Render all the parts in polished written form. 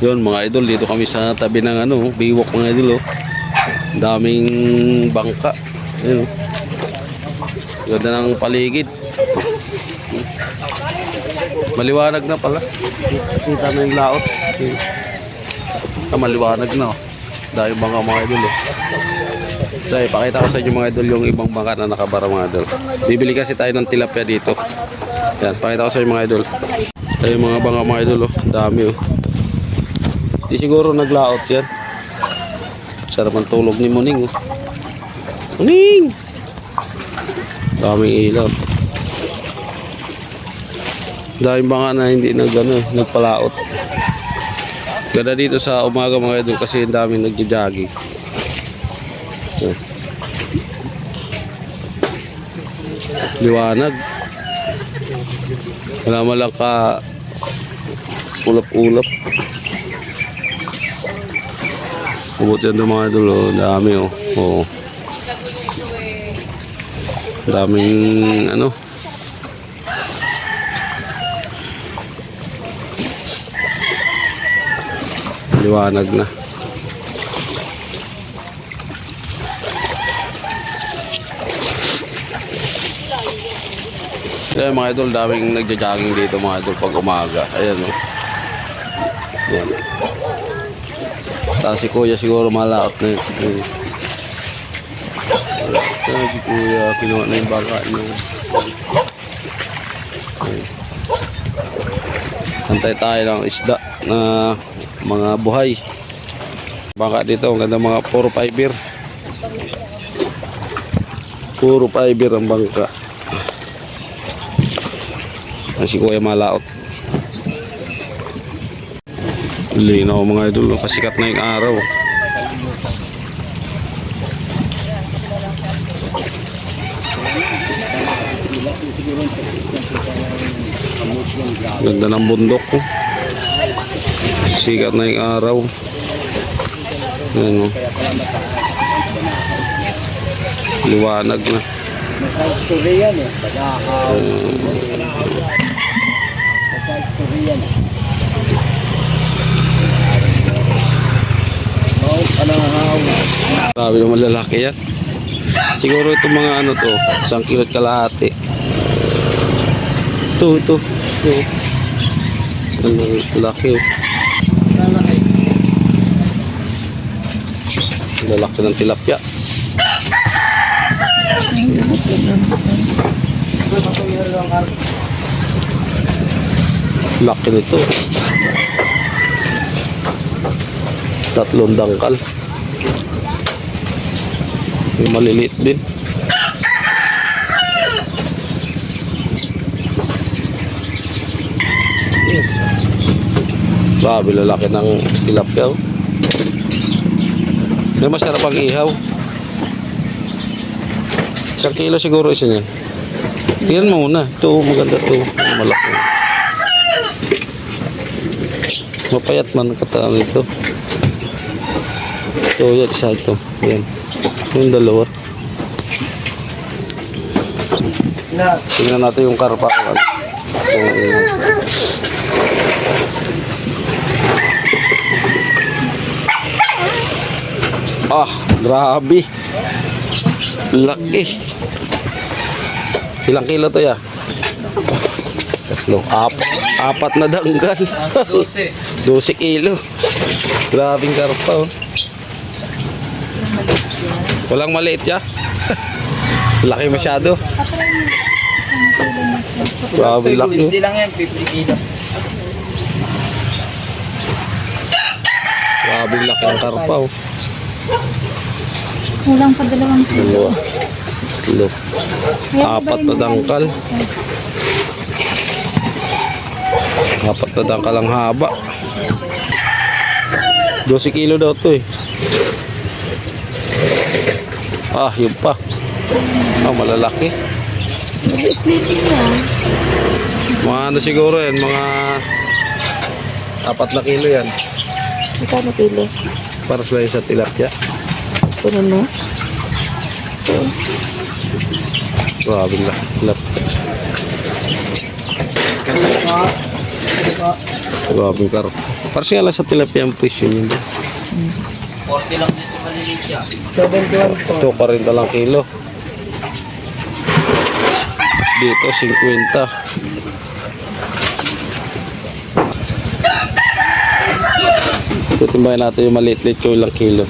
Yun mga idol, dito kami sa tabi ng ano, Biwok mga idol. Oh. Daming bangka. Ayun. Oh. Ganda ng paligid. Maliwanag na pala. Kita na yung laot. Maliwanag na. Oh. Dahil bangka mga idol. Oh. So, ipakita ko sa inyo mga idol yung ibang bangka na nakabara mga idol. Bibili kasi tayo ng tilapia dito. Yan, pakita ko sa inyo mga idol. Ayun mga bangka mga idol. Oh. Dami oh. Di siguro naglaot yan. Sarap ang tulog ni Muning. Oh. Muning! Daming ilaw. Daming bangka na hindi nagpalaot. Ganda dito sa umaga mga idol kasi daming nagja-jogging. So. Liwanag. Wala malang ka ulap-ulap. Mabuti yan mga idol. Oh. Dami oh. Oh. Daming ano. Liwanag na. Ayan mga idol, daming nagja-jogging dito mga idol pag umaga. Ayan o. Ayan. Tapos si kuya siguro malaot na yun. Ayan si kuya, kinuha na yung bangka niya. Santay tayo ng isda na mga buhay. Bangka dito, ang ganda mga puro fiber. Puro fiber ang bangka. Si kuya malaot. Linaw mga idol, kasikat na yung araw. Ganda ng bundok ko. Sikat na yung araw. Ayan, liwanag na. Grabe naman lalaki yan. Siguro itong mga ano to, 1 kilo kalahati. Ito. Lalaki. Lalaki ng tilapia. Laki nito. 3 dangkal. May maliliit din. Grabe lalaki ng tilapia. May masarap ang ihaw. 1 kilo siguro isa niyan. Tingnan mo muna. Ito maganda to. Malaki. Mapayat man katawan ito. Ito yan, isa ito. Yan. Yung dalawa. Tingnan natin yung karpa. Ah, grabe. Laki. Ilang kilo to ya? 3. 4 na danggal. 12 kilo. Grabing karpa. Oh. Walang maliit ya? Laki masyado. Grabe laki. Hindi lang yan, 50 kilo. Grabe laki ng karpa. Oh. Kulang pa 2 kilo. 2. 4 na dangkal. 4 na dangkal ang haba. 12 kilo daw to eh. Ah, yun pa. Ah, malalaki. Mga ano siguro yan, mga 4 na kilo yan. Magkano kilo? Para sa tilapia. Kunin mo? Grabe lang. Grabe karpa. Parang nga lang sa tilapia ang presyo yun. 40 lang din sa maliliit siya. 71 po. Ito, 40 lang kilo. Dito, 50. Ito, timbayan natin yung maliit-liit ko ilang kilo.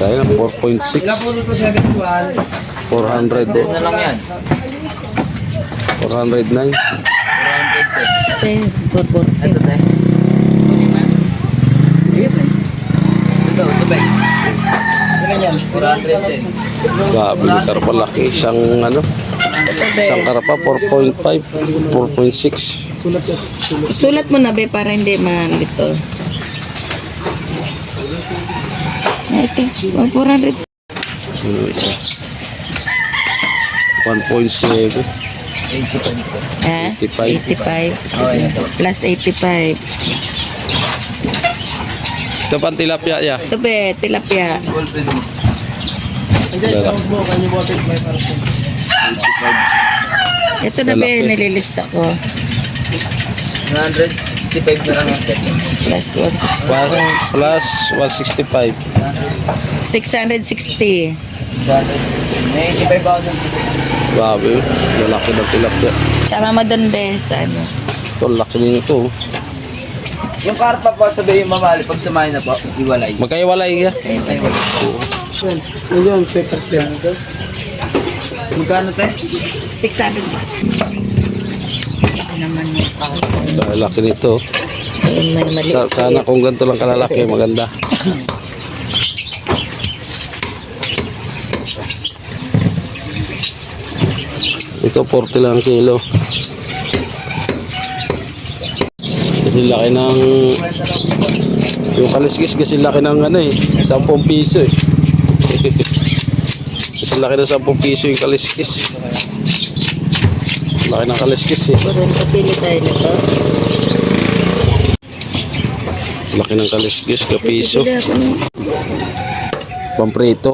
Sayang na, 4.6. Ilan po nito 71? 400 Dead na lang yan. 409. 410. Borbor. Ito te. Ito daw, ito ba? Ilan yan? 410. Grabe, yung karpa laki. Isang ano, isang karpa 4.5, 4.6. Sulat mo na be para hindi malito. Ito, 400. Ano isa? 1.7. 85. Ah, 85. 85. Sige. Plus 85. Ito pang tilapia ya. Ito be, tilapia. Ito na be, Lalaki. nililista ko. 165 na lang yan te. Plus 160. Plus 165. 660. May 85 ako dun. Grabe, lalaki ng tilapia. Sama mo doon be sa ano. Ito, laki din ito. Yung karpa po, sabihin yung mamali, pag sumahin na po, iwalay. Magkaiwalay ya. Ayun tayo wala. Ayun, papers yan ito. Magkano te? 660. Ito naman yung pang. Laki nito. Ayun, may maliit. Sana kung ganito lang kalalaki, maganda. Ito 40 lang ang kilo. Kasi laki ng yung kaliskis kasi laki ng ano eh 10 piso eh. Kasi laki ng 10 piso yung kaliskis. Laki ng kaliskis eh. Doon, kapili tayo na to. Laki ng kaliskis, kapiso. Pili ako ng Pamprito.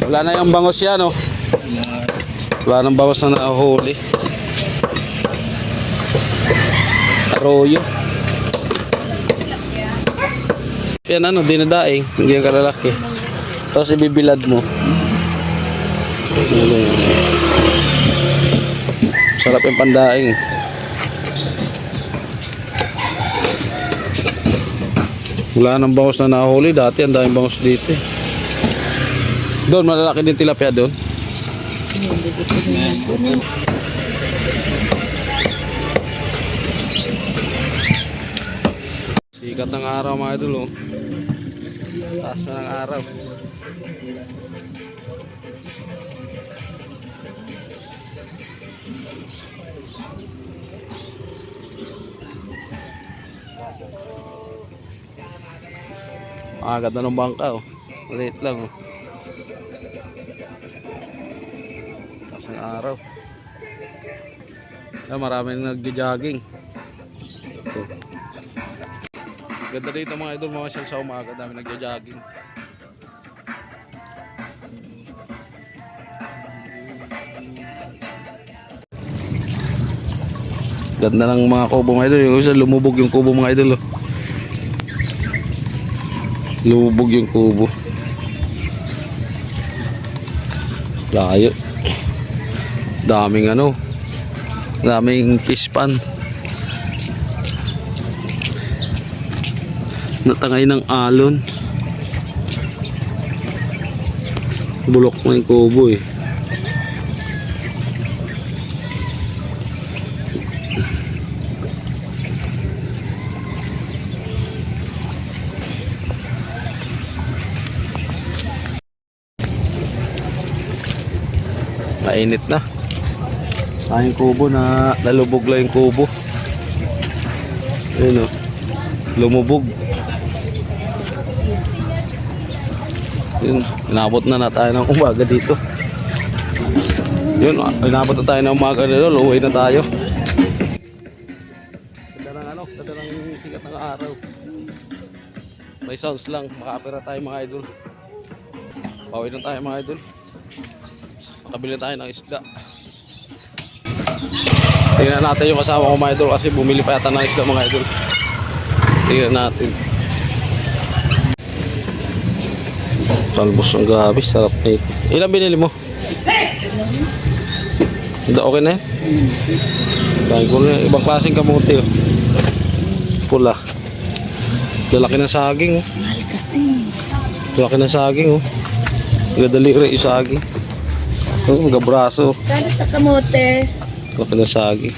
Wala na yung bangos yan, oh. Wala nang bangos na nahuli. Arroyo. Yan ano, dinadaing. Hindi yung kalalaki. Tapos ibibilad mo. Sarap yung pandaing. Wala nang bangos na nahuli. Dati ang daming bangos dito eh. Doon, malalaki din tilapia doon. Sikat ng araw mga idol, oh. Taas na ng araw. Ganda ng bangka, oh. Maliit lang, oh. Taas ng araw. Maraming nag-jogging. Ito. Ganda dito mga idol, mga sa umaga, dami nagja-jogging. Ganda ng mga kubo mga idol, yung isa lumubog yung kubo mga idol, oh. Lumubog yung kubo. Layo. Daming ano, daming fish pan. Natangay ng alon. Bulok na yung kubo eh. Mainit na. Yung kubo na nalubog lang yung kubo. Ayun o, lumubog. Yun, inabot na tayo ng umaga dito. Yun, inabot na tayo ng umaga dito, uwi na tayo. Ganda ng ano, ganda ng sikat ng araw. May sounds lang. Makapira tayo mga idol. Pauwi na tayo mga idol. Makabili tayo ng isda. Tingnan natin yung kasama ko mga idol kasi bumili pa yata ng isda mga idol. Tingnan natin. Talbos ng gabi, sarap na ito. Ilan binili mo? Okay na yan? Kain ko na ibang klaseng kamote. Oh. Pula. Lalaki ng saging. Oh. Mahal kasi. Lalaki ng saging. Oh. Gadaliri yung saging. Oh, gabraso. Kano sa kamote? Lalaki ng saging.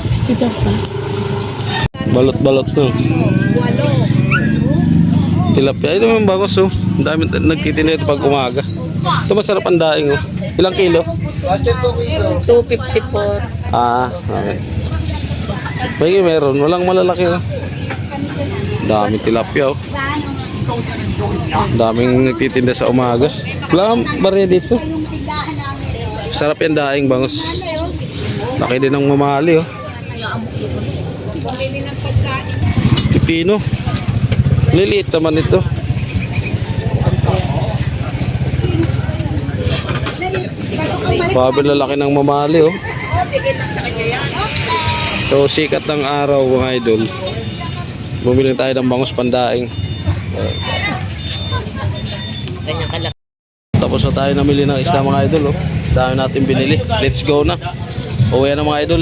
60 daw pa. Balot-balot no. Tilapia. Ito yung bagos oh. Ang dami nagtitinda ito pag umaga. Ito masarap ang daing oh. Ilang kilo? 254. Ah, okay. May meron. Walang malalaki oh. Daming tilapia oh. Daming nagtitinda sa umaga. Wala kang barya dito. Sarap yung daing bangus. Laki din ng mamali oh. Pipino. Liliit naman ito. Babi lalaki ng mamali oh. So sikat ng araw mga idol. Bumili tayo ng bangus pandaing. Tapos na tayo namili ng isda mga idol oh. Dami natin binili. Let's go na. Uwi na mga idol.